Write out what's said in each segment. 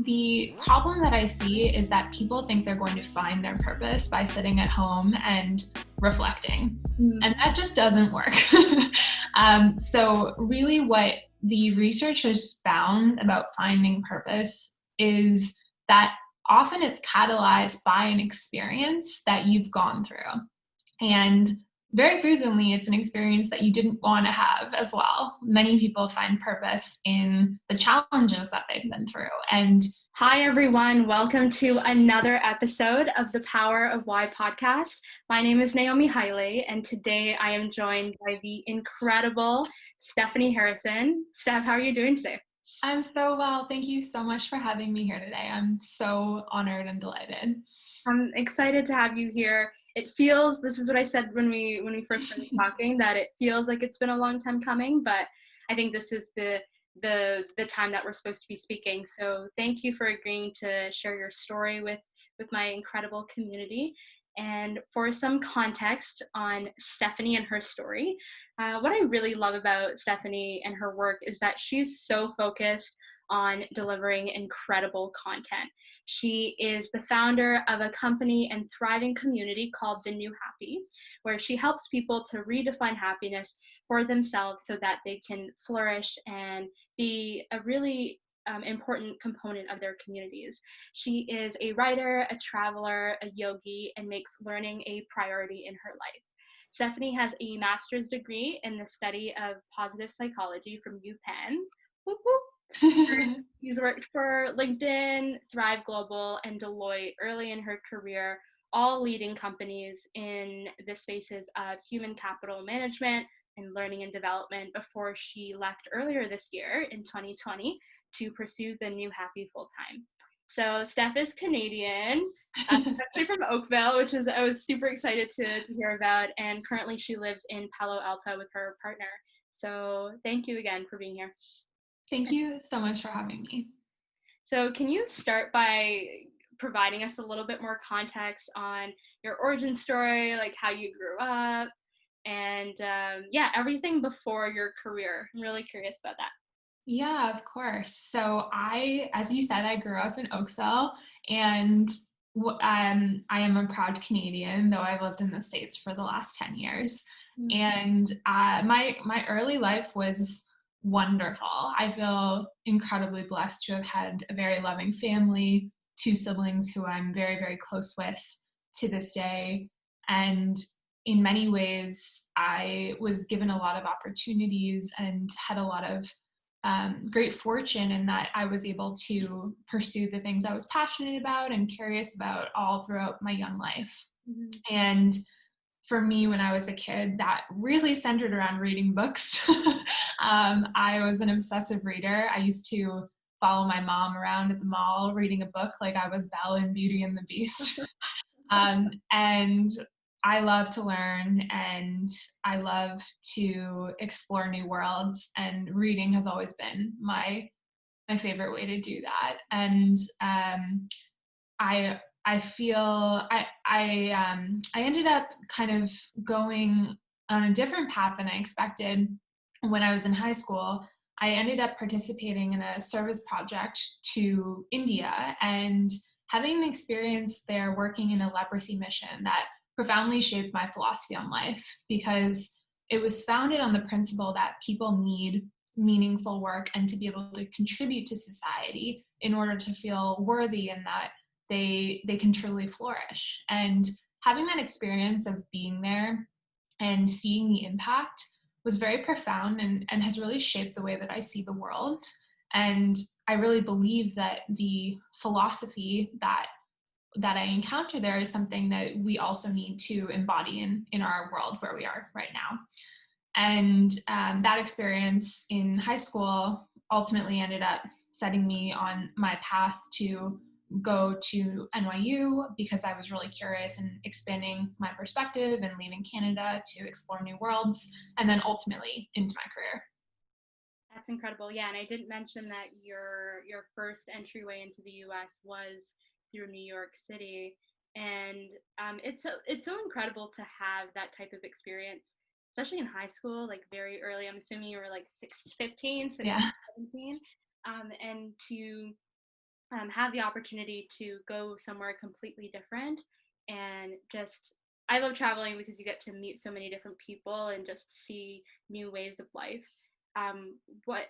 The problem that I see is that people think they're going to find their purpose by sitting at home and reflecting. And that just doesn't work. So really what the research has found about finding purpose is that often it's catalyzed by an experience that you've gone through. And very frequently, it's an experience that you didn't want to have as well. Many people find purpose in the challenges that they've been through. And hi, everyone. Welcome to another episode of the Power of Why podcast. My name is Naomi Haile, and today I am joined by the incredible Stephanie Harrison. Steph, how are you doing today? I'm so well. Thank you so much for having me here today. I'm so honored and delighted. I'm excited to have you here. It feels, this is what I said when we first started talking, that it feels like it's been a long time coming, but I think this is the time that we're supposed to be speaking. So thank you for agreeing to share your story with my incredible community. And for some context on Stephanie and her story, what I really love about Stephanie and her work is that she's so focused on delivering incredible content. She is the founder of a company and thriving community called The New Happy, where she helps people to redefine happiness for themselves so that they can flourish and be a really important component of their communities. She is a writer, a traveler, a yogi, and makes learning a priority in her life. Stephanie has a master's degree in the study of positive psychology from UPenn. Whoop, whoop. She's worked for LinkedIn, Thrive Global, and Deloitte early in her career, all leading companies in the spaces of human capital management and learning and development before she left earlier this year in 2020 to pursue the New Happy full-time. So Steph is Canadian, actually from Oakville, which is I was super excited to hear about, and currently she lives in Palo Alto with her partner. So thank you again for being here. Thank you so much for having me. So can you start by providing us a little bit more context on your origin story, like how you grew up, and everything before your career? I'm really curious about that. Yeah, of course. So as you said, I grew up in Oakville, and I am a proud Canadian, though I've lived in the States for the last 10 years. Mm-hmm. And my early life was wonderful. I feel incredibly blessed to have had a very loving family, 2 siblings who I'm very, very close with to this day. And in many ways, I was given a lot of opportunities and had a lot of great fortune in that I was able to pursue the things I was passionate about and curious about all throughout my young life. Mm-hmm. And for me, when I was a kid, that really centered around reading books. I was an obsessive reader. I used to follow my mom around at the mall reading a book like I was Belle in Beauty and the Beast. And I love to learn, and I love to explore new worlds, and reading has always been my favorite way to do that. And I feel I ended up kind of going on a different path than I expected. When I was in high school, I ended up participating in a service project to India and having an experience there working in a leprosy mission that profoundly shaped my philosophy on life, because it was founded on the principle that people need meaningful work and to be able to contribute to society in order to feel worthy and that they can truly flourish. And having that experience of being there and seeing the impact was very profound and has really shaped the way that I see the world. And I really believe that the philosophy that I encounter there is something that we also need to embody in our world where we are right now. And that experience in high school ultimately ended up setting me on my path to go to NYU because I was really curious and expanding my perspective and leaving Canada to explore new worlds, and then ultimately into my career. That's incredible. Yeah, and I didn't mention that your first entryway into the US was through New York City, and it's so incredible to have that type of experience, especially in high school, like very early. I'm assuming you were like 15, 16, yeah. 17, and to have the opportunity to go somewhere completely different and just I love traveling because you get to meet so many different people and just see new ways of life. What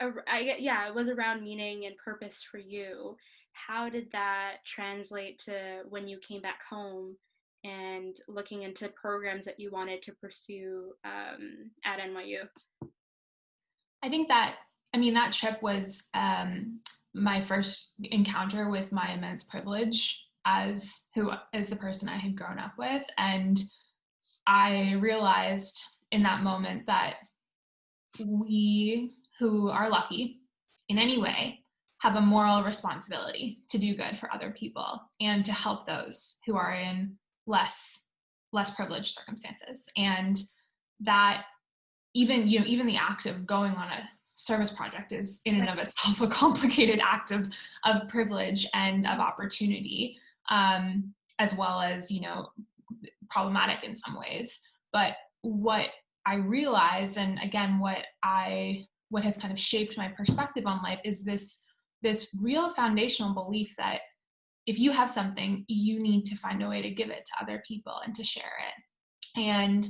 yeah, it was around meaning and purpose for you. How did that translate to when you came back home and looking into programs that you wanted to pursue at NYU? I think that, I mean, that trip was my first encounter with my immense privilege as the person I had grown up with. And I realized in that moment that we who are lucky in any way have a moral responsibility to do good for other people and to help those who are in less privileged circumstances. And that even the act of going on a service project is in and of itself a complicated act of privilege and of opportunity, as well as problematic in some ways. But what I realized, and again, what has kind of shaped my perspective on life, is this real foundational belief that if you have something, you need to find a way to give it to other people and to share it. And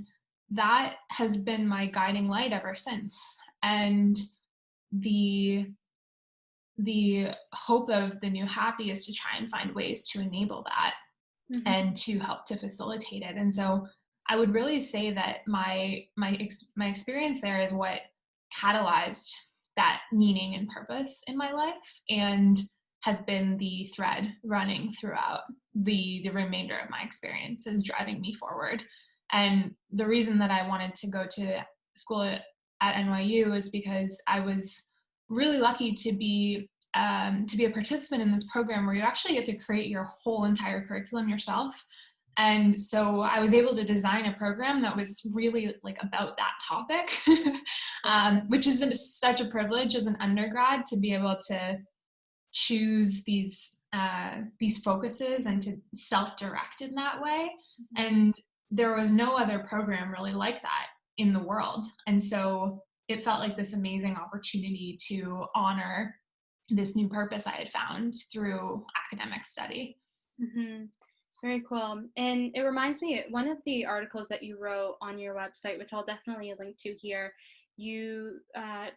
that has been my guiding light ever since. And the hope of the New Happy is to try and find ways to enable that, mm-hmm. and to help to facilitate it. And so I would really say that my experience there is what catalyzed that meaning and purpose in my life, and has been the thread running throughout the remainder of my experience, is driving me forward. And the reason that I wanted to go to school at NYU is because I was really lucky to be a participant in this program where you actually get to create your whole entire curriculum yourself. And so I was able to design a program that was really like about that topic, which is such a privilege as an undergrad to be able to choose these focuses and to self-direct in that way. Mm-hmm. And there was no other program really like that in the world. And so it felt like this amazing opportunity to honor this new purpose I had found through academic study. Mm-hmm. Very cool. And it reminds me, one of the articles that you wrote on your website, which I'll definitely link to here, you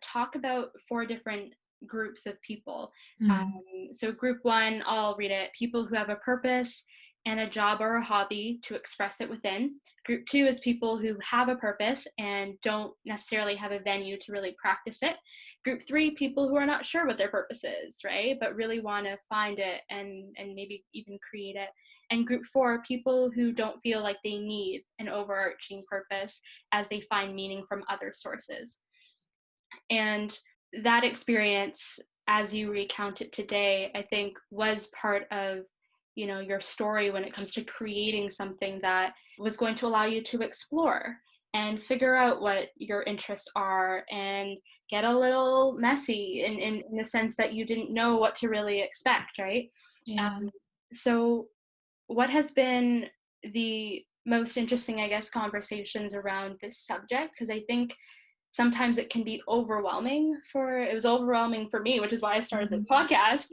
talk about 4 different groups of people. Mm-hmm. So group 1, I'll read it: people who have a purpose and a job or a hobby to express it within. Group 2 is people who have a purpose and don't necessarily have a venue to really practice it. Group 3, people who are not sure what their purpose is, right? But really want to find it and maybe even create it. And group 4, people who don't feel like they need an overarching purpose as they find meaning from other sources. And that experience, as you recount it today, I think was part of your story when it comes to creating something that was going to allow you to explore and figure out what your interests are and get a little messy in the sense that you didn't know what to really expect, right? Yeah. So what has been the most interesting, I guess, conversations around this subject? Because I think sometimes it can be overwhelming. It was overwhelming for me, which is why I started this podcast.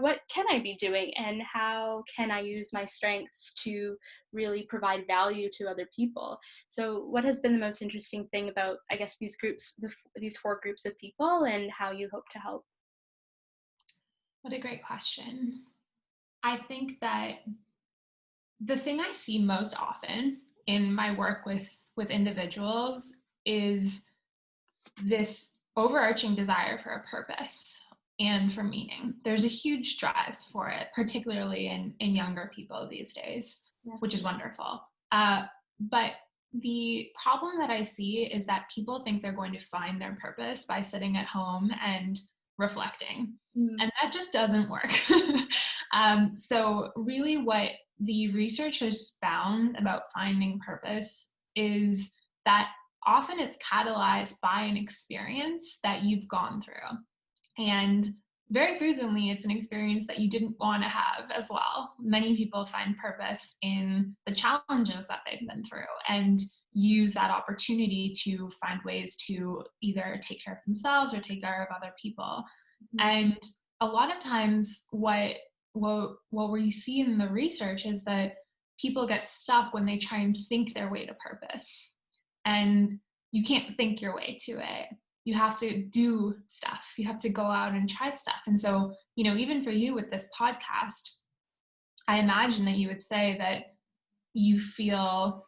What can I be doing and how can I use my strengths to really provide value to other people? So what has been the most interesting thing about, I guess, these groups, these 4 groups of people, and how you hope to help? What a great question. I think that the thing I see most often in my work with individuals is this overarching desire for a purpose and for meaning. There's a huge drive for it, particularly in younger people these days, which is wonderful. But the problem that I see is that people think they're going to find their purpose by sitting at home and reflecting. And that just doesn't work. So really what the research has found about finding purpose is that often it's catalyzed by an experience that you've gone through. And very frequently, it's an experience that you didn't want to have as well. Many people find purpose in the challenges that they've been through and use that opportunity to find ways to either take care of themselves or take care of other people. And a lot of times what we see in the research is that people get stuck when they try and think their way to purpose. And you can't think your way to it. You have to do stuff. You have to go out and try stuff. And so, even for you with this podcast, I imagine that you would say that you feel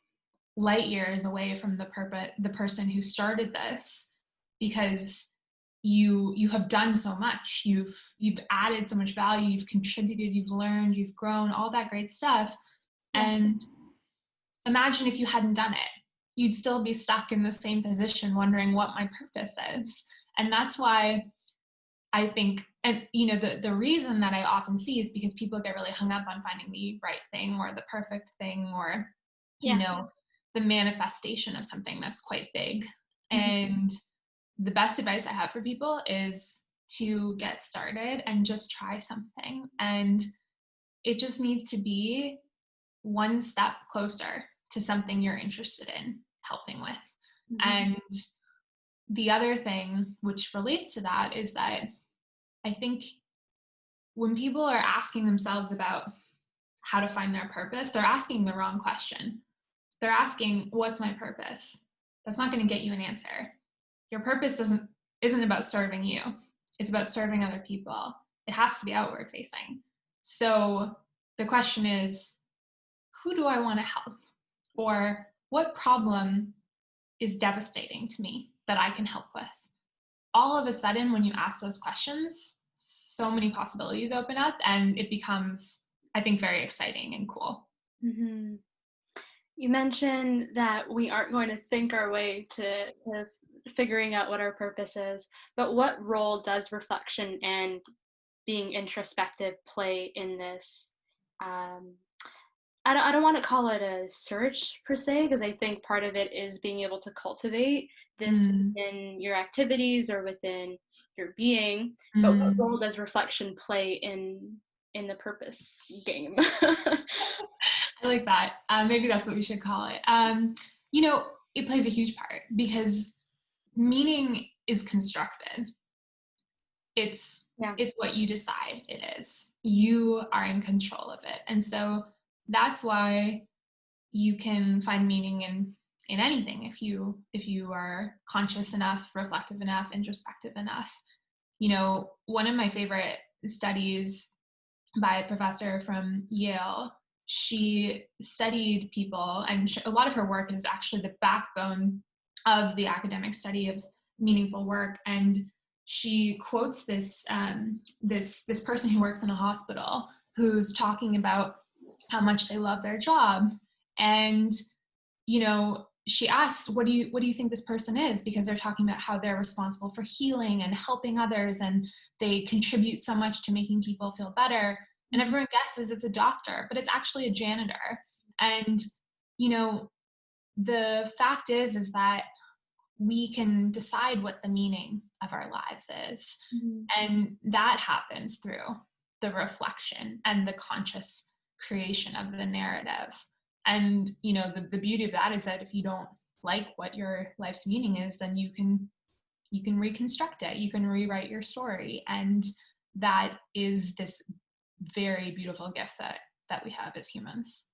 light years away from the person who started this, because you have done so much. You've added so much value, you've contributed, you've learned, you've grown, all that great stuff. Yeah. And imagine if you hadn't done it, you'd still be stuck in the same position wondering what my purpose is. And that's why I think, and the reason that I often see is because people get really hung up on finding the right thing or the perfect thing, or the manifestation of something that's quite big. And the best advice I have for people is to get started and just try something. And it just needs to be one step closer to something you're interested in helping with. And the other thing which relates to that is that I think when people are asking themselves about how to find their purpose, they're asking the wrong question. They're asking, what's my purpose? That's not going to get you an answer. Your purpose isn't about serving you. It's about serving other people. It has to be outward facing. So the question is, who do I want to help? Or what problem is devastating to me that I can help with? All of a sudden, when you ask those questions, so many possibilities open up, and it becomes, I think, very exciting and cool. Mm-hmm. You mentioned that we aren't going to think our way to figuring out what our purpose is, but what role does reflection and being introspective play in this? I don't want to call it a search per se, because I think part of it is being able to cultivate this within your activities or within your being. But what role does reflection play in the purpose game? I like that. Maybe that's what we should call it. It plays a huge part, because meaning is constructed. It's what you decide it is. You are in control of it. And so that's why you can find meaning in anything if you are conscious enough, reflective enough, introspective enough. One of my favorite studies by a professor from Yale, she studied people, and a lot of her work is actually the backbone of the academic study of meaningful work. And she quotes this person who works in a hospital, who's talking about how much they love their job. And she asks, what do you think this person is? Because they're talking about how they're responsible for healing and helping others, and they contribute so much to making people feel better. And everyone guesses it's a doctor, but it's actually a janitor. And the fact is that we can decide what the meaning of our lives is. And that happens through the reflection and the conscious creation of the narrative. And the beauty of that is that if you don't like what your life's meaning is, then you can reconstruct it, you can rewrite your story. And that is this very beautiful gift that we have as humans.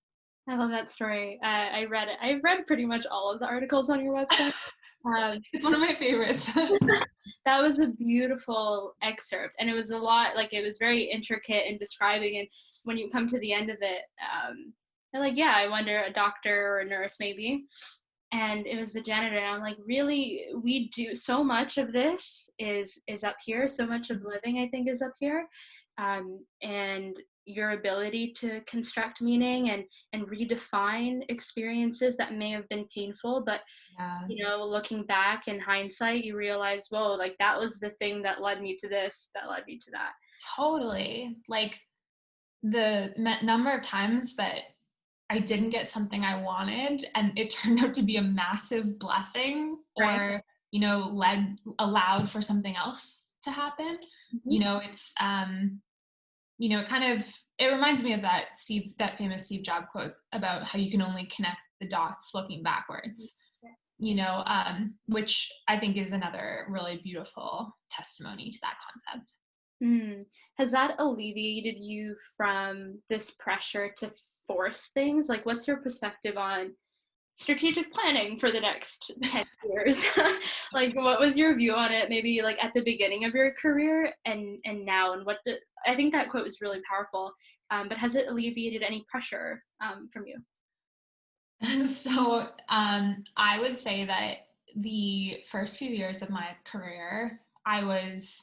I love that story. I read it. I've read pretty much all of the articles on your website. It's one of my favorites. That was a beautiful excerpt, and it was a lot, like, it was very intricate in describing, and when you come to the end of it, you're like, yeah, I wonder, a doctor or a nurse maybe, and it was the janitor, and I'm like, really, we do so much of this is up here, so much of living, I think, is up here, and your ability to construct meaning and redefine experiences that may have been painful, but looking back in hindsight, you realize, whoa, like, that was the thing that led me to this, that led me to that. Totally. Like, the number of times that I didn't get something I wanted and it turned out to be a massive blessing, right, or allowed for something else to happen. It's it reminds me of that famous Steve Jobs quote about how you can only connect the dots looking backwards, which I think is another really beautiful testimony to that concept. Mm. Has that alleviated you from this pressure to force things? Like, what's your perspective on strategic planning for the next 10 years? Like, what was your view on it, maybe like at the beginning of your career and now? And I think that quote was really powerful. But has it alleviated any pressure from you? So I would say that the first few years of my career, I was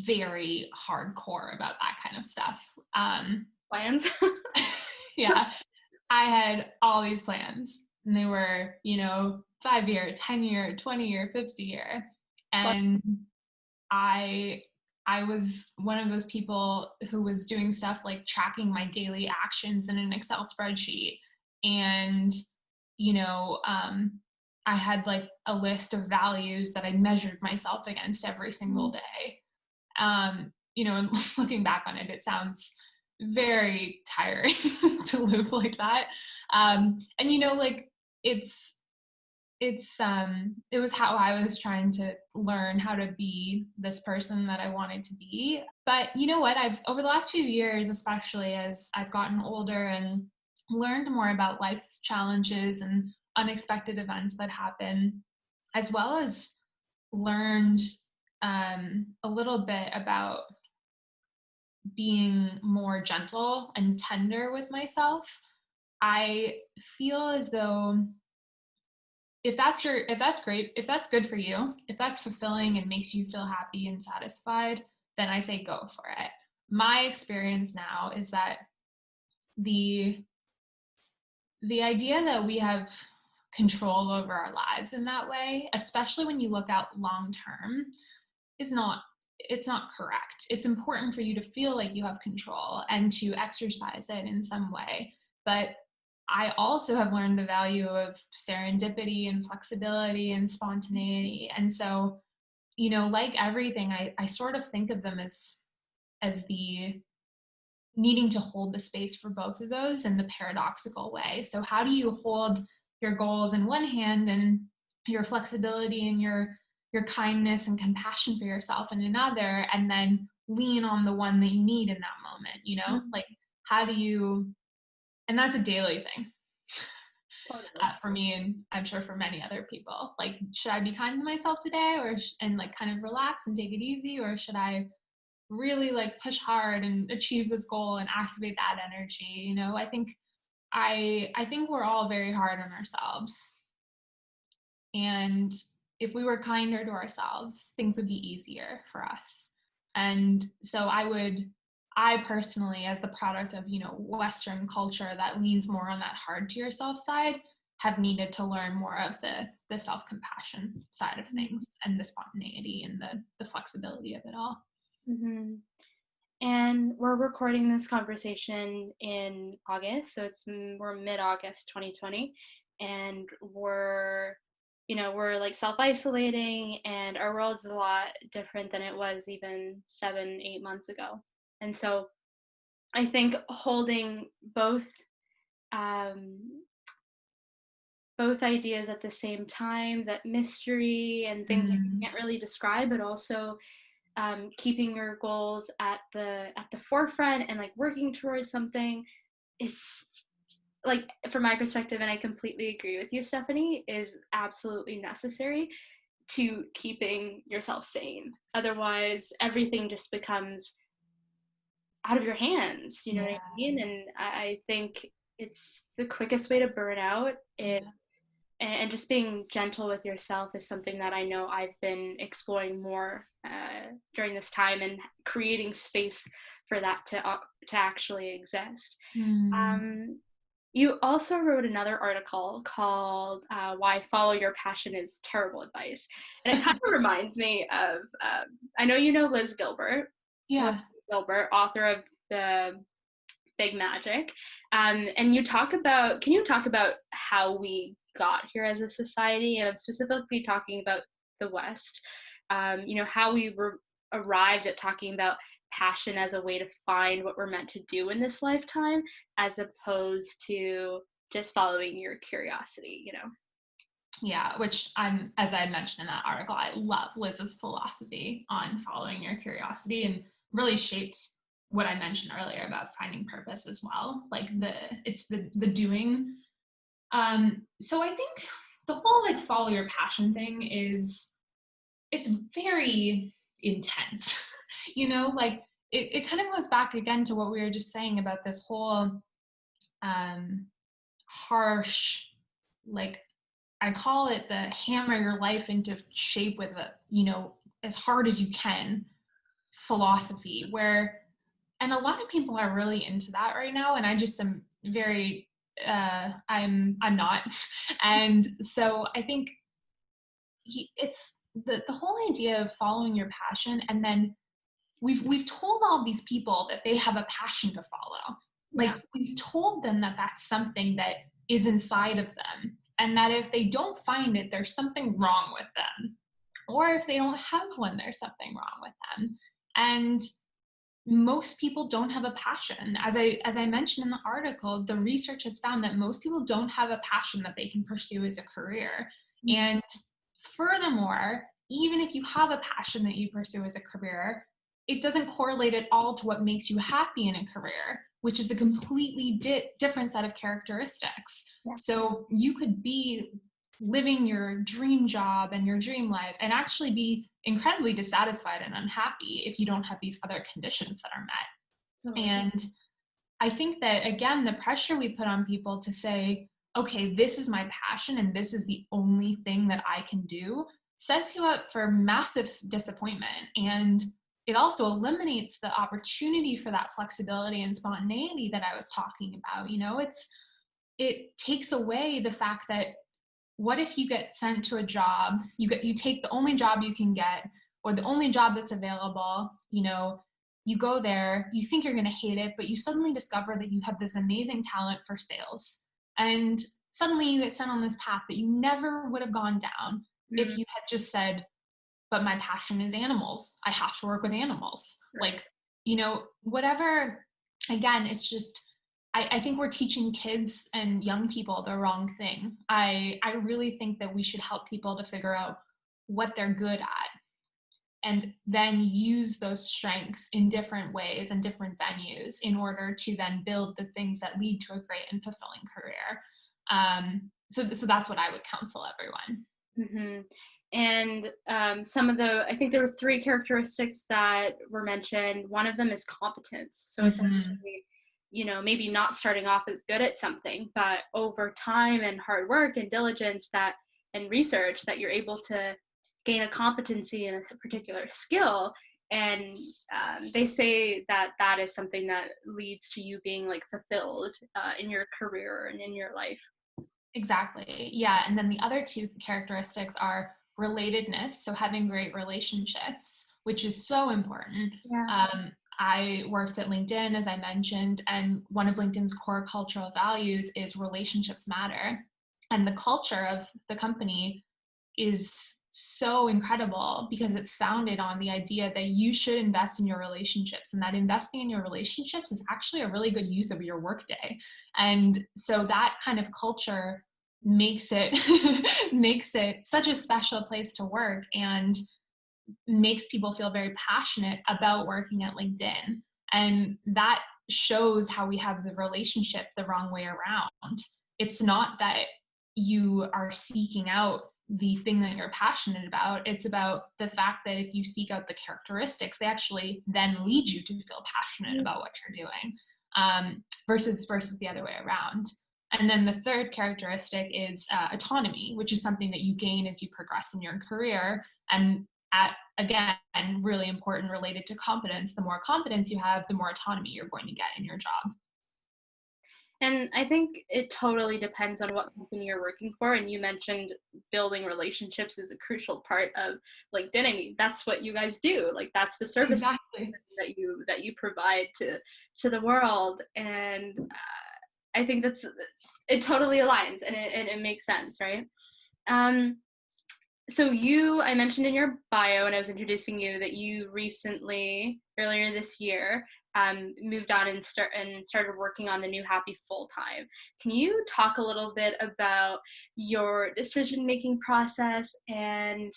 very hardcore about that kind of stuff. Plans? Yeah, I had all these plans, and they were, 5-year, 10-year, 20-year, 50-year, and I I was one of those people who was doing stuff like tracking my daily actions in an Excel spreadsheet. And, you know, um, I had like a list of values that I measured myself against every single day. And looking back on it, it sounds very tiring to live like that. And it's it was how I was trying to learn how to be this person that I wanted to be. But you know what? I've over the last few years, especially as I've gotten older and learned more about life's challenges and unexpected events that happen, as well as learned a little bit about being more gentle and tender with myself. I feel as though if that's great, if that's good for you, if that's fulfilling and makes you feel happy and satisfied, then I say go for it. My experience now is that the the idea that we have control over our lives in that way, especially when you look out long term, is not it's not correct. It's important for you to feel like you have control and to exercise it in some way. But I also have learned the value of serendipity and flexibility and spontaneity. And so, like everything, I sort of think of them as the needing to hold the space for both of those in the paradoxical way. So how do you hold your goals in one hand and your flexibility and your kindness and compassion for yourself in another, and then lean on the one that you need in that moment? Mhm. Like, how do you, and that's a daily thing Totally. for me, and I'm sure for many other people. Like, should I be kind to myself today, and like kind of relax and take it easy, or should I really like push hard and achieve this goal and activate that energy? I think we're all very hard on ourselves, and if we were kinder to ourselves, things would be easier for us. And so I personally, as the product of Western culture that leans more on that hard to yourself side, have needed to learn more of the self-compassion side of things and the spontaneity and the flexibility of it all. Mm-hmm. And we're recording this conversation in August, so we're mid-August 2020, and we're like self-isolating, and our world's a lot different than it was even 7, 8 months ago. And so I think holding um, both ideas at the same time, that mystery and things that you Mm, can't really describe, but also keeping your goals at the forefront and like working towards something is, like, from my perspective, and I completely agree with you, Stephanie, is absolutely necessary to keeping yourself sane. Otherwise everything just becomes out of your hands, you know what I yeah, mean? And I think it's the quickest way to burn out. yeah. And just being gentle with yourself is something that I know I've been exploring more during this time, and creating space for that to actually exist. Mm, Um, you also wrote another article called "Why Follow Your Passion Is Terrible Advice," and it kind of reminds me of I know you know Liz Gilbert, Liz yeah. Gilbert, author of the Big Magic. And can you talk about how we got here as a society? And I'm specifically talking about the West, how we arrived at talking about passion as a way to find what we're meant to do in this lifetime, as opposed to just following your curiosity. Yeah, which as I mentioned in that article, I love Liz's philosophy on following your curiosity, and really shaped what I mentioned earlier about finding purpose as well. Like it's the doing. So I think the whole like follow your passion thing it's very intense. Like it kind of goes back again to what we were just saying about this whole harsh, like, I call it the hammer your life into shape with as hard as you can philosophy, where, and a lot of people are really into that right now. And I just am very, I'm not. And so I think it's the whole idea of following your passion. And then we've told all these people that they have a passion to follow. Like, Yeah. we've told them that that's something that is inside of them, and that if they don't find it, there's something wrong with them. Or if they don't have one, there's something wrong with them. And most people don't have a passion. As I mentioned in the article, the research has found that most people don't have a passion that they can pursue as a career. And furthermore, even if you have a passion that you pursue as a career, it doesn't correlate at all to what makes you happy in a career, which is a completely different set of characteristics. Yeah. So you could be living your dream job and your dream life and actually be incredibly dissatisfied and unhappy if you don't have these other conditions that are met. Totally. And I think that, again, the pressure we put on people to say, okay, this is my passion and this is the only thing that I can do, sets you up for massive disappointment. And it also eliminates the opportunity for that flexibility and spontaneity that I was talking about. It takes away the fact that, what if you get sent to a job, you take the only job you can get, or the only job that's available, you go there, you think you're going to hate it, but you suddenly discover that you have this amazing talent for sales. And suddenly you get sent on this path that you never would have gone down if you had just said, but my passion is animals. I have to work with animals. Right. Like, whatever. Again, it's just, I think we're teaching kids and young people the wrong thing. I really think that we should help people to figure out what they're good at, and then use those strengths in different ways and different venues in order to then build the things that lead to a great and fulfilling career. So that's what I would counsel everyone. Mm-hmm. And I think there were 3 characteristics that were mentioned. One of them is competence. So it's actually, maybe not starting off as good at something, but over time and hard work and diligence and research, that you're able to gain a competency in a particular skill. And they say that is something that leads to you being like fulfilled in your career and in your life. Exactly. Yeah. And then the other 2 characteristics are relatedness. So having great relationships, which is so important. Yeah. I worked at LinkedIn, as I mentioned, and one of LinkedIn's core cultural values is relationships matter. And the culture of the company is so incredible because it's founded on the idea that you should invest in your relationships, and that investing in your relationships is actually a really good use of your workday. And so that kind of culture makes it makes it such a special place to work, and makes people feel very passionate about working at LinkedIn. And that shows how we have the relationship the wrong way around. It's not that you are seeking out the thing that you're passionate about. It's about the fact that if you seek out the characteristics, they actually then lead you to feel passionate about what you're doing, versus the other way around. And then the third characteristic is autonomy, which is something that you gain as you progress in your career. And again, really important, related to competence. The more competence you have, the more autonomy you're going to get in your job. And I think it totally depends on what company you're working for. And you mentioned building relationships is a crucial part of LinkedIn. I mean, that's what you guys do. Like, that's the service Exactly. that you provide to the world. And I think it totally aligns, and it makes sense, right? So I mentioned in your bio when I was introducing you that you recently, earlier this year, moved on and started working on the New Happy full time. Can you talk a little bit about your decision making process and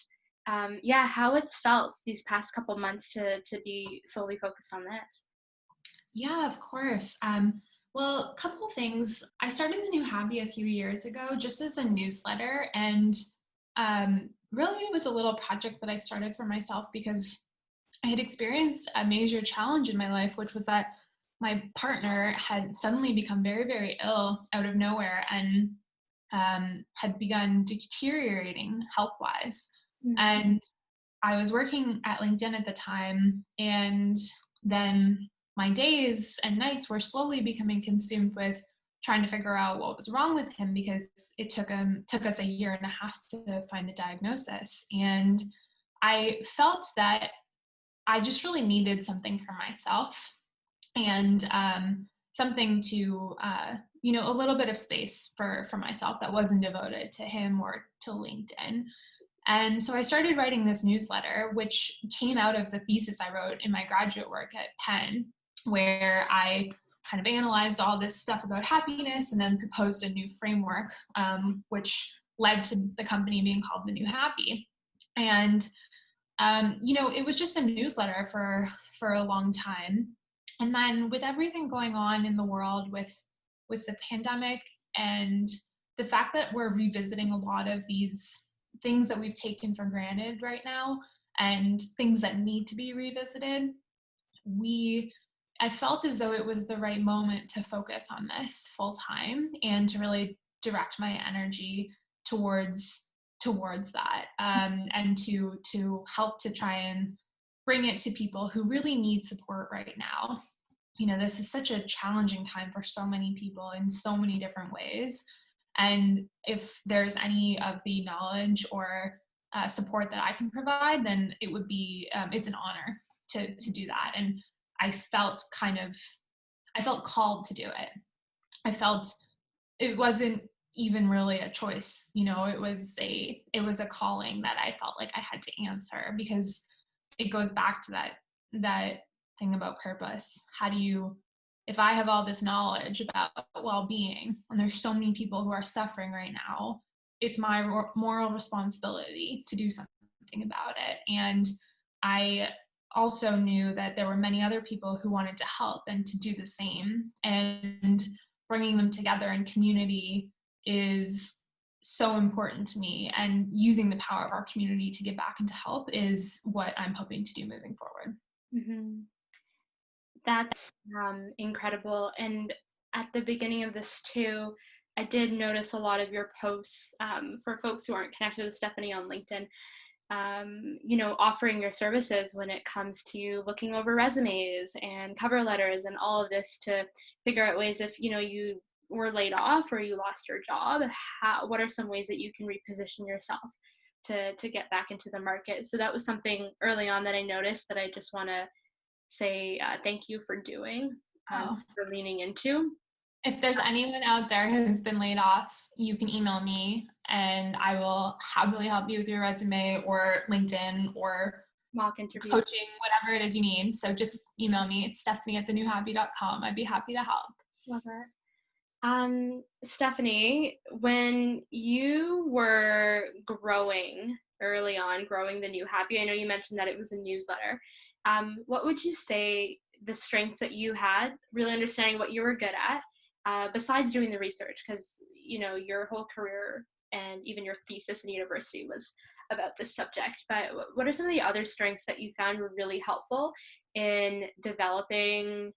yeah, how it's felt these past couple months to be solely focused on this? Yeah, of course. Well, a couple of things. I started the New Happy a few years ago just as a newsletter, and really it was a little project that I started for myself because I had experienced a major challenge in my life, which was that my partner had suddenly become very, very ill out of nowhere and had begun deteriorating health wise. Mm. And I was working at LinkedIn at the time, and then my days and nights were slowly becoming consumed with trying to figure out what was wrong with him because it took us a year and a half to find a diagnosis. And I felt that I just really needed something for myself and something to a little bit of space for myself that wasn't devoted to him or to LinkedIn. And so I started writing this newsletter, which came out of the thesis I wrote in my graduate work at Penn, where I kind of analyzed all this stuff about happiness and then proposed a new framework, which led to the company being called the New Happy. And it was just a newsletter for a long time. And then with everything going on in the world with the pandemic and the fact that we're revisiting a lot of these things that we've taken for granted right now and things that need to be revisited, we I felt as though it was the right moment to focus on this full time and to really direct my energy towards that, and to help to try and bring it to people who really need support right now. This is such a challenging time for so many people in so many different ways. And if there's any of the knowledge or support that I can provide, then it's an honor to do that. And I felt I felt called to do it. I felt it wasn't even really a choice. It was a calling that I felt like I had to answer because it goes back to that thing about purpose. If I have all this knowledge about well-being and there's so many people who are suffering right now, it's my moral responsibility to do something about it. And I also knew that there were many other people who wanted to help and to do the same, and bringing them together in community is so important to me, and using the power of our community to give back and to help is what I'm hoping to do moving forward. Hmm. That's incredible. And at the beginning of this too, I did notice a lot of your posts for folks who aren't connected with Stephanie on LinkedIn, offering your services when it comes to looking over resumes and cover letters and all of this to figure out ways if, you were laid off or you lost your job, what are some ways that you can reposition yourself to get back into the market. So that was something early on that I noticed that I just want to say thank you for doing, Oh, for leaning into. if there's anyone out there who's been laid off, you can email me and I will happily help you with your resume or LinkedIn or Mock interview. coaching, whatever it is you need. So just email me. It's stephanie@thenewhappy.com. I'd be happy to help. Love it. Stephanie, when you were growing early on, growing the New Happy, I know you mentioned that it was a newsletter. What would you say the strengths that you had, really understanding what you were good at, besides doing the research? Because, your whole career and even your thesis in university was about this subject. But what are some of the other strengths that you found were really helpful in developing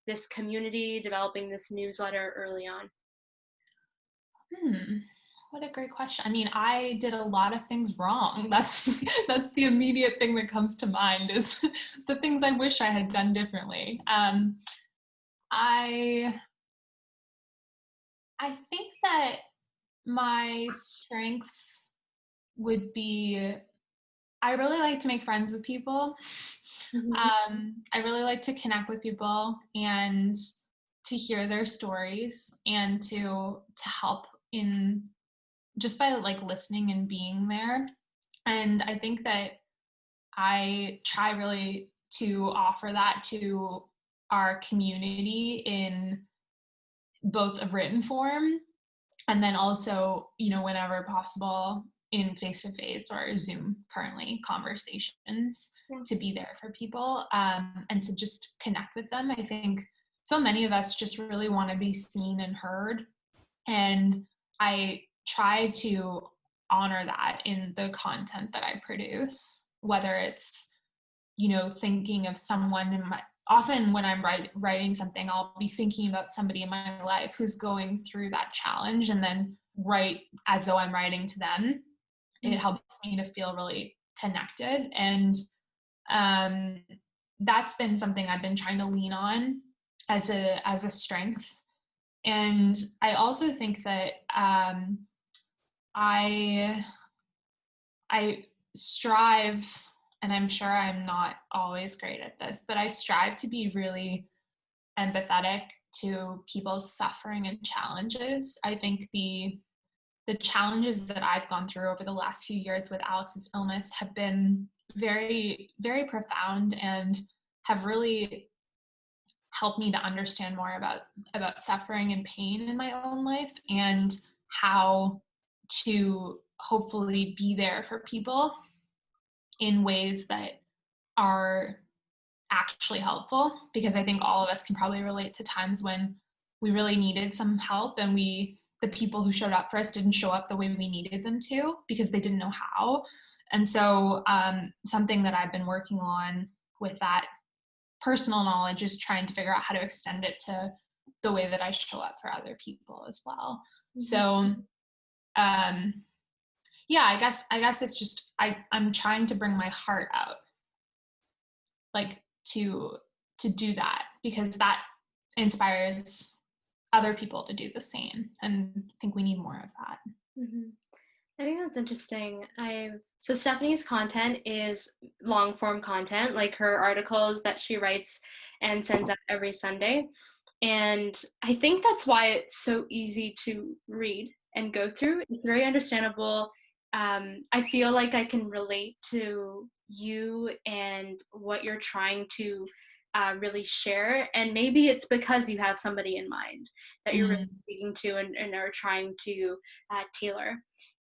this community, developing this newsletter early on? What a great question. I mean, I did a lot of things wrong. That's the immediate thing that comes to mind is the things I wish I had done differently. I I think that my strengths would be I really like to make friends with people. Mm-hmm. I really like to connect with people and to hear their stories and to help in just by like listening and being there. And I think that I try really to offer that to our community in both a written form and then also, whenever possible in face-to-face or Zoom currently conversations Yeah. to be there for people, and to just connect with them. I think so many of us just really want to be seen and heard. And I try to honor that in the content that I produce, whether it's, thinking of someone in my, often when I'm writing something, I'll be thinking about somebody in my life who's going through that challenge and then write as though I'm writing to them. It helps me to feel really connected. And um, that's been something I've been trying to lean on as a strength. And I also think that I I strive, and I'm sure I'm not always great at this, but I strive to be really empathetic to people's suffering and challenges. I think the challenges that I've gone through over the last few years with Alex's illness have been very, very profound and have really helped me to understand more about suffering and pain in my own life and how to hopefully be there for people in ways that are actually helpful, because I think all of us can probably relate to times when we really needed some help and the people who showed up for us didn't show up the way we needed them to because they didn't know how. And so something that I've been working on with that personal knowledge is trying to figure out how to extend it to the way that I show up for other people as well. So yeah, I guess it's just I'm trying to bring my heart out, like to do that, because that inspires other people to do the same, and I think we need more of that. Mm-hmm. I think that's interesting. So Stephanie's content is long form content, like her articles that she writes and sends out every Sunday. And I think that's why it's so easy to read and go through. It's very understandable. I feel like I can relate to you and what you're trying to really share. And maybe it's because you have somebody in mind that you're really speaking to and are trying to tailor.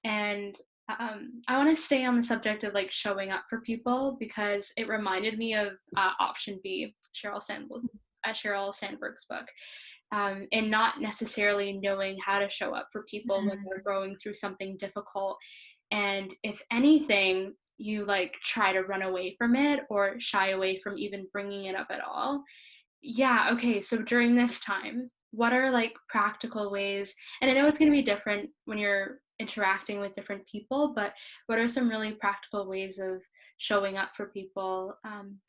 And I want to stay on the subject of like showing up for people because it reminded me of Option B, Sheryl Sandberg's book, and not necessarily knowing how to show up for people when they're going through something difficult. And if anything, you like try to run away from it or shy away from even bringing it up at all. Yeah, okay, so during this time, what are like practical ways? And I know it's going to be different when you're interacting with different people, but what are some really practical ways of showing up for people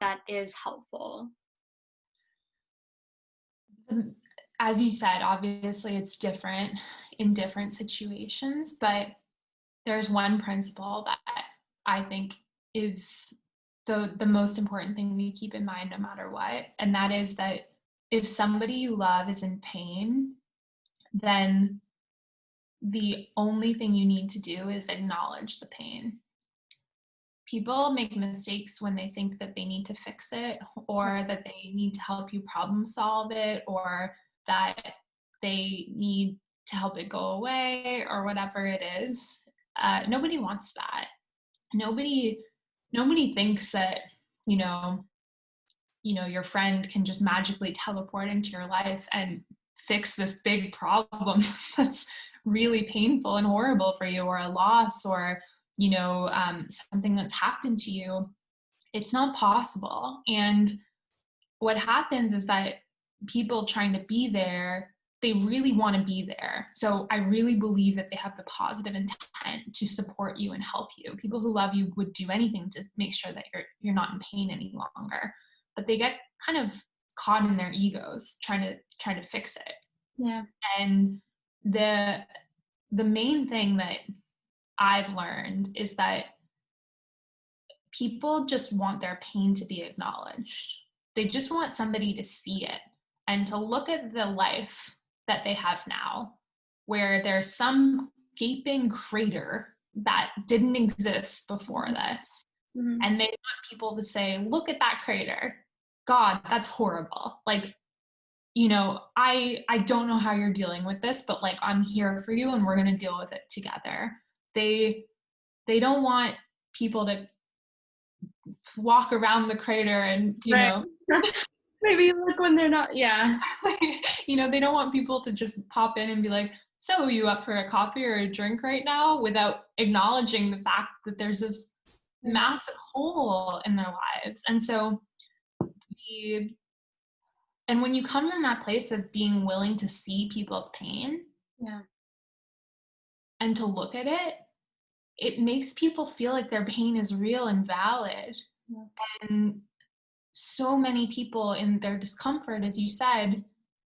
that is helpful? As you said, obviously it's different in different situations, but there's one principle that I think is the most important thing we keep in mind no matter what, and that is that if somebody you love is in pain, then the only thing you need to do is acknowledge the pain. People make mistakes when they think that they need to fix it or that they need to help you problem solve it or that they need to help it go away or whatever it is. Nobody wants that. Nobody thinks that, you know, your friend can just magically teleport into your life and fix this big problem that's really painful and horrible for you, or a loss, or something that's happened to you. It's not possible. And what happens is that people trying to be there, they really want to be there. So I really believe that they have the positive intent to support you and help you. People who love you would do anything to make sure that you're not in pain any longer. But they get kind of caught in their egos trying to fix it. Yeah. And the main thing that I've learned is that people just want their pain to be acknowledged. They just want somebody to see it and to look at the life that they have now, where there's some gaping crater that didn't exist before this. Mm-hmm. And they want people to say, look at that crater. God, that's horrible. Like, you know, I don't know how you're dealing with this, but like, I'm here for you and we're going to deal with it together. They don't want people to walk around the crater and, you Right. know, Maybe look when they're not, yeah. you know, they don't want people to just pop in and be like, so are you up for a coffee or a drink right now, without acknowledging the fact that there's this massive hole in their lives. And so and when you come from that place of being willing to see people's pain, Yeah. and to look at it, it makes people feel like their pain is real and valid. Yeah. And so many people in their discomfort, as you said,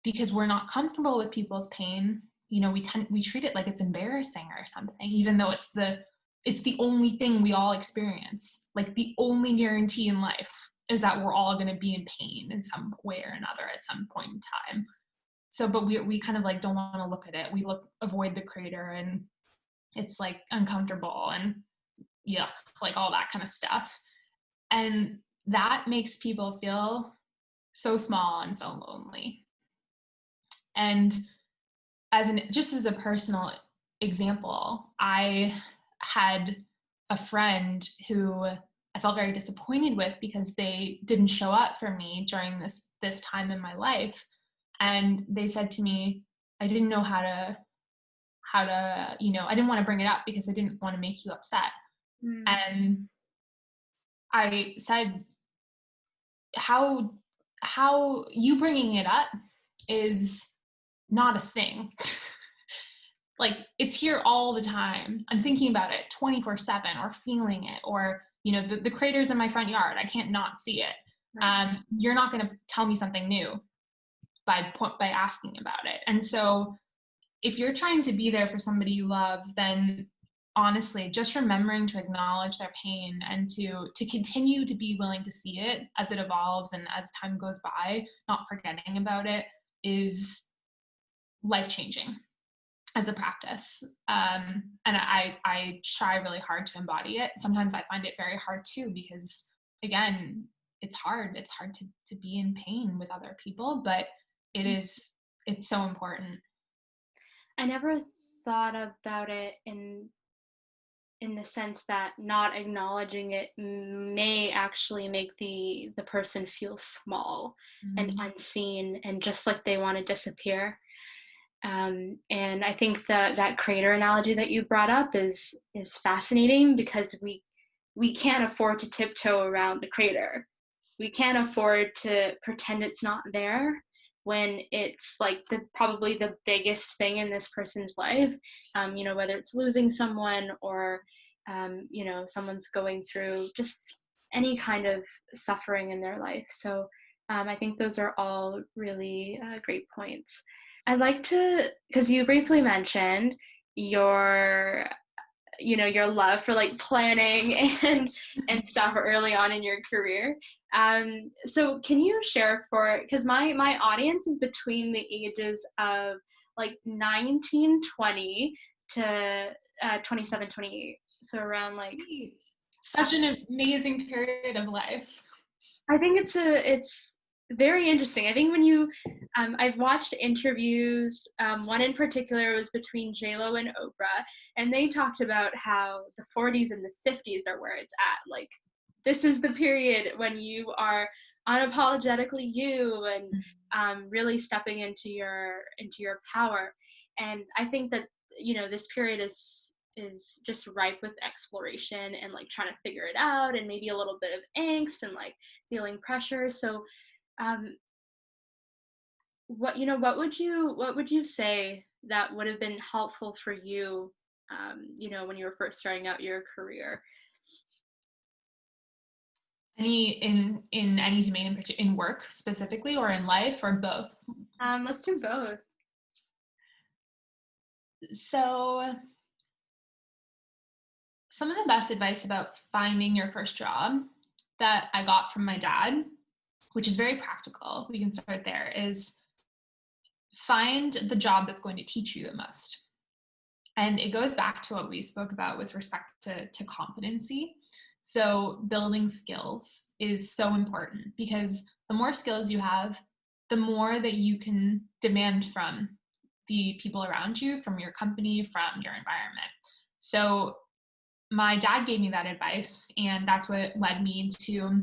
because we're not comfortable with people's pain, you know, we treat it like it's embarrassing or something, even though it's the only thing we all experience. Like, the only guarantee in life is that we're all going to be in pain in some way or another at some point in time. So, but we kind of like don't want to look at it. We avoid the crater, and it's like uncomfortable and yuck, like all that kind of stuff. And that makes people feel so small and so lonely. And just as a personal example, I had a friend who I felt very disappointed with because they didn't show up for me during this time in my life. And they said to me, I didn't know how to, you know, I didn't want to bring it up because I didn't want to make you upset. Mm. And I said, how you bringing it up is not a thing. Like, it's here all the time. I'm thinking about it 24/7, or feeling it, or, you know, the crater's in my front yard. I can't not see it. Right. You're not going to tell me something new by asking about it. And so if you're trying to be there for somebody you love, then honestly, just remembering to acknowledge their pain and to continue to be willing to see it as it evolves and as time goes by, not forgetting about it, is life-changing as a practice. And I try really hard to embody it. Sometimes I find it very hard too, because again, it's hard to be in pain with other people, but it's so important. I never thought about it in the sense that not acknowledging it may actually make the person feel small and unseen and just like they want to disappear. And I think that crater analogy that you brought up is fascinating, because we can't afford to tiptoe around the crater. We can't afford to pretend it's not there when it's like probably the biggest thing in this person's life. You know, whether it's losing someone or you know, someone's going through just any kind of suffering in their life. So I think those are all really great points. I'd like to, because you briefly mentioned your, you know, your love for like planning and stuff early on in your career. So can you share because my audience is between the ages of like 19, 20 to 27, 28. So around like such an amazing period of life. I think it's very interesting. I think when you, I've watched interviews. One in particular was between J-Lo and Oprah, and they talked about how the 40s and the 50s are where it's at. Like, this is the period when you are unapologetically you and really stepping into your power. And I think that, you know, this period is just ripe with exploration and like trying to figure it out, and maybe a little bit of angst and like feeling pressure. So what would you say that would have been helpful for you, you know, when you were first starting out your career? In any domain in particular, in work specifically, or in life, or both? Let's do both. So some of the best advice about finding your first job that I got from my dad, which is very practical, we can start there, is find the job that's going to teach you the most. And it goes back to what we spoke about with respect to competency. So building skills is so important, because the more skills you have, the more that you can demand from the people around you, from your company, from your environment. So my dad gave me that advice, and that's what led me to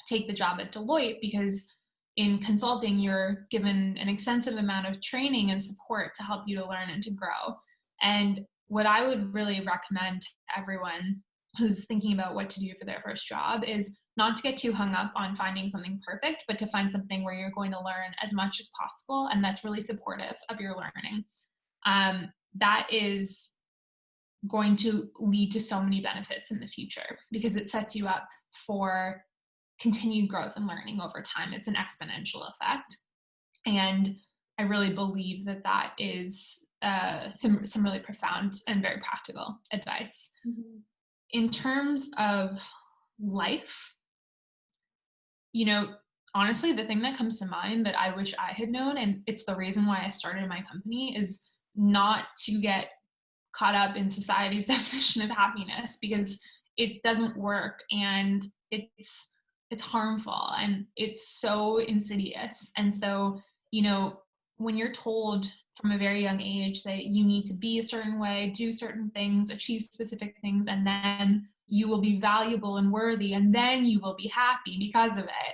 take the job at Deloitte, because in consulting, you're given an extensive amount of training and support to help you to learn and to grow. And what I would really recommend to everyone who's thinking about what to do for their first job is not to get too hung up on finding something perfect, but to find something where you're going to learn as much as possible and that's really supportive of your learning. That is going to lead to so many benefits in the future, because it sets you up for continued growth and learning over time. It's an exponential effect. And I really believe that that is some really profound and very practical advice. Mm-hmm. In terms of life, you know, honestly, the thing that comes to mind that I wish I had known, and it's the reason why I started my company, is not to get caught up in society's definition of happiness, because it doesn't work, and it's harmful, and it's so insidious. And so, you know, when you're told from a very young age that you need to be a certain way, do certain things, achieve specific things, and then you will be valuable and worthy, and then you will be happy because of it,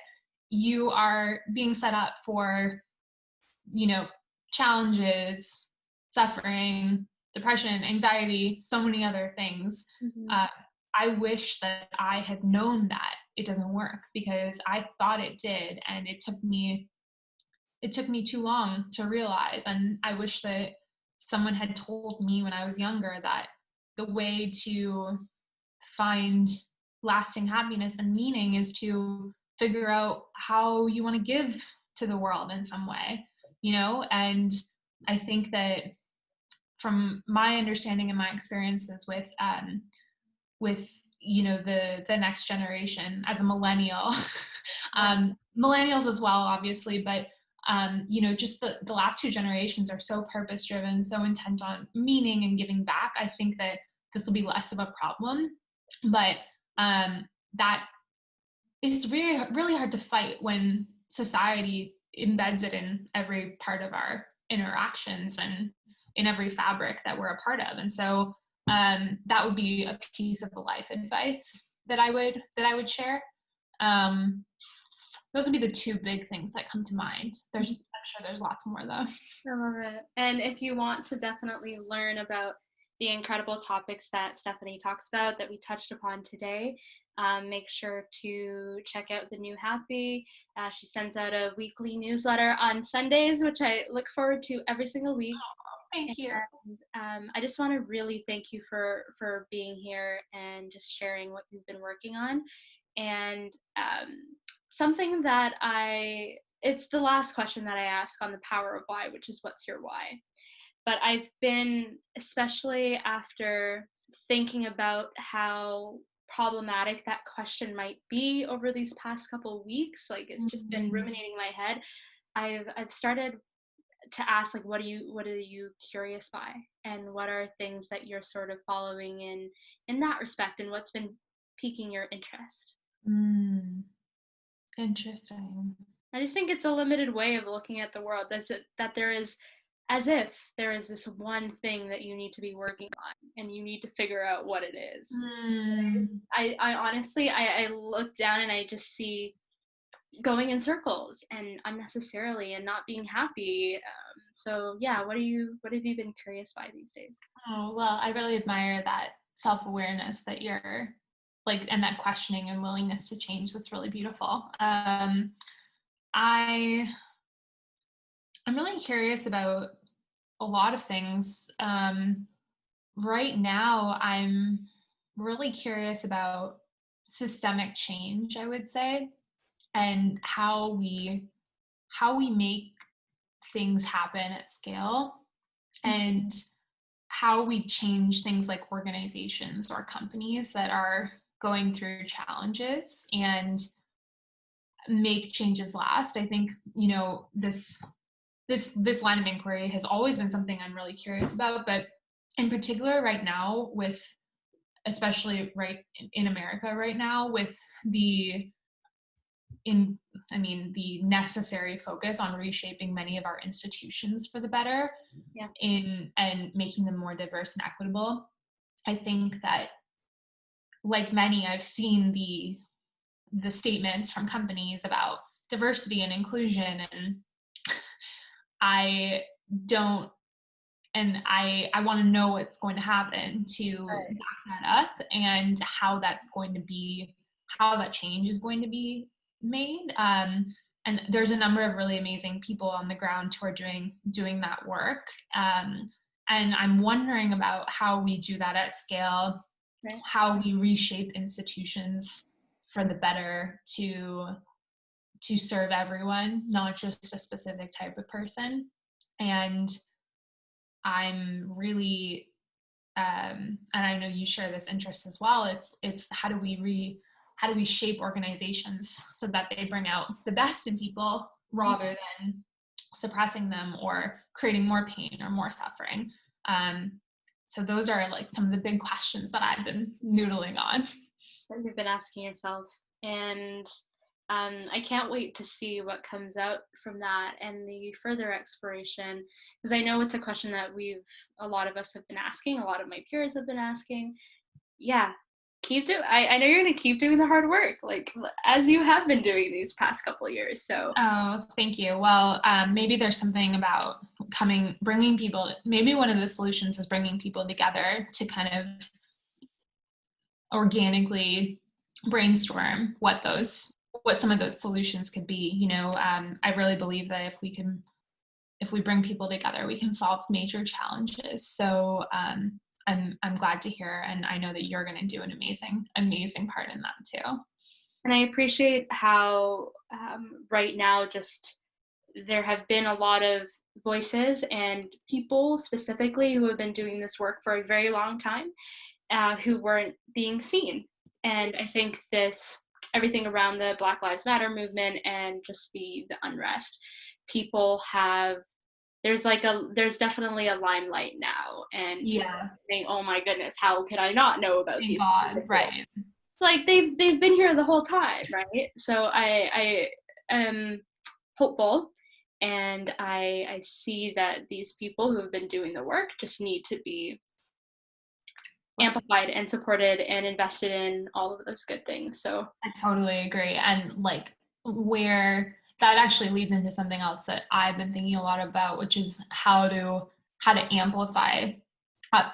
you are being set up for, you know, challenges, suffering, depression, anxiety, so many other things. Mm-hmm. I wish that I had known that it doesn't work, because I thought it did, and it took me too long to realize. And I wish that someone had told me when I was younger that the way to find lasting happiness and meaning is to figure out how you want to give to the world in some way, you know. And I think that from my understanding and my experiences with you know, the next generation as a millennial, millennials as well, obviously, but you know, just the last two generations are so purpose driven, so intent on meaning and giving back. I think that this will be less of a problem, but that is really, really hard to fight when society embeds it in every part of our interactions and in every fabric that we're a part of. And so that would be a piece of the life advice that I would share. Those would be the two big things that come to mind. I'm sure there's lots more though. I love it. And if you want to definitely learn about the incredible topics that Stephanie talks about that we touched upon today, make sure to check out the New Happy. She sends out a weekly newsletter on Sundays, which I look forward to every single week. Thank you. And, I just want to really thank you for being here and just sharing what you've been working on. And something that it's the last question that I ask on the Power of Why, which is, what's your why? But I've been, especially after thinking about how problematic that question might be over these past couple of weeks, like it's just been ruminating in my head. I've started to ask, like, what are you curious by, and what are things that you're sort of following in that respect, and what's been piquing your interest? Interesting. I just think it's a limited way of looking at the world. That there is, as if there is this one thing that you need to be working on, and you need to figure out what it is. I honestly, I look down and I just see going in circles and unnecessarily, and not being happy. So yeah, what have you been curious by these days? Oh, well, I really admire that self-awareness that you're like, and that questioning and willingness to change. That's really beautiful. I'm really curious about a lot of things. Right now, I'm really curious about systemic change, I would say, and how we make things happen at scale, and how we change things like organizations or companies that are going through challenges and make changes last. I think, you know, this line of inquiry has always been something I'm really curious about, but in particular right now, with especially right in America right now, with the the necessary focus on reshaping many of our institutions for the better, Yeah. and making them more diverse and equitable. I think that, like many, I've seen the statements from companies about diversity and inclusion, and I don't and I want to know what's going to happen to Right. back that up, and how that change is going to be made. And there's a number of really amazing people on the ground who are doing that work. And I'm wondering about how we do that at scale, Right. how we reshape institutions for the better to serve everyone, not just a specific type of person. And I'm really, and I know you share this interest as well. It's how do we shape organizations so that they bring out the best in people rather than suppressing them or creating more pain or more suffering. So those are like some of the big questions that I've been noodling on. That you've been asking yourself. And I can't wait to see what comes out from that and the further exploration, because I know it's a question that a lot of us have been asking, a lot of my peers have been asking. Yeah, I know you're going to keep doing the hard work, like as you have been doing these past couple of years. So. Oh, thank you. Well, maybe there's something about bringing people, maybe one of the solutions is bringing people together to kind of organically brainstorm what some of those solutions could be. I really believe that if we bring people together, we can solve major challenges. So I'm glad to hear, and I know that you're going to do an amazing part in that too. And I appreciate how right now just there have been a lot of voices and people specifically who have been doing this work for a very long time who weren't being seen. And I think everything around the Black Lives Matter movement and just the unrest, people have, there's definitely a limelight now, and people Yeah. saying, oh my goodness, how could I not know about Thank these God, people? right. Like they've been here the whole time, right? So I am hopeful, and I see that these people who have been doing the work just need to be amplified and supported and invested in, all of those good things. So I totally agree. And like, where that actually leads into something else that I've been thinking a lot about, which is how to amplify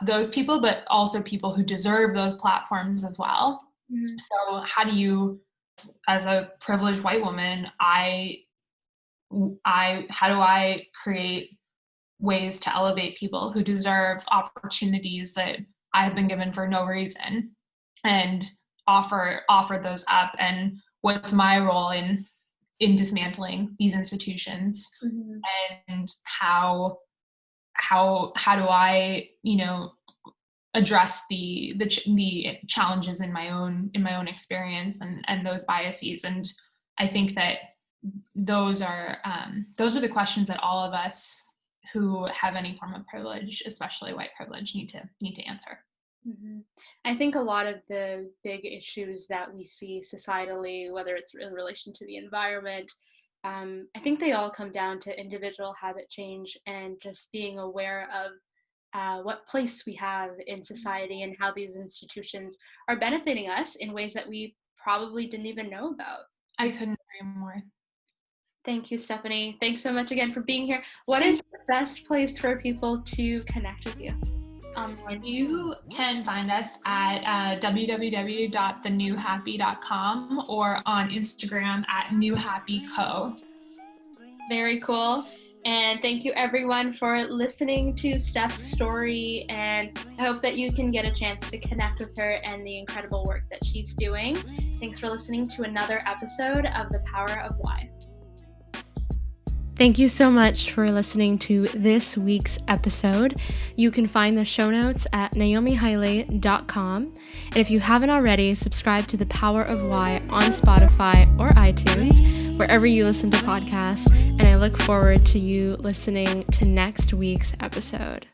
those people, but also people who deserve those platforms as well. mm-hmm. So how do you, as a privileged white woman, how do I create ways to elevate people who deserve opportunities that I have been given for no reason, and offer those up? And what's my role in dismantling these institutions? Mm-hmm. And how do I address the challenges in my own experience and those biases? And I think that those are the questions that all of us who have any form of privilege, especially white privilege, need to answer. Mm-hmm. I think a lot of the big issues that we see societally, whether it's in relation to the environment, I think they all come down to individual habit change and just being aware of what place we have in society and how these institutions are benefiting us in ways that we probably didn't even know about. I couldn't agree more. Thank you, Stephanie. Thanks so much again for being here. What is the best place for people to connect with you? You can find us at www.thenewhappy.com or on Instagram at newhappyco. Very cool. And thank you everyone for listening to Steph's story, and I hope that you can get a chance to connect with her and the incredible work that she's doing. Thanks for listening to another episode of The Power of Why. Thank you so much for listening to this week's episode. You can find the show notes at naomihaile.com. And if you haven't already, subscribe to The Power of Why on Spotify or iTunes, wherever you listen to podcasts. And I look forward to you listening to next week's episode.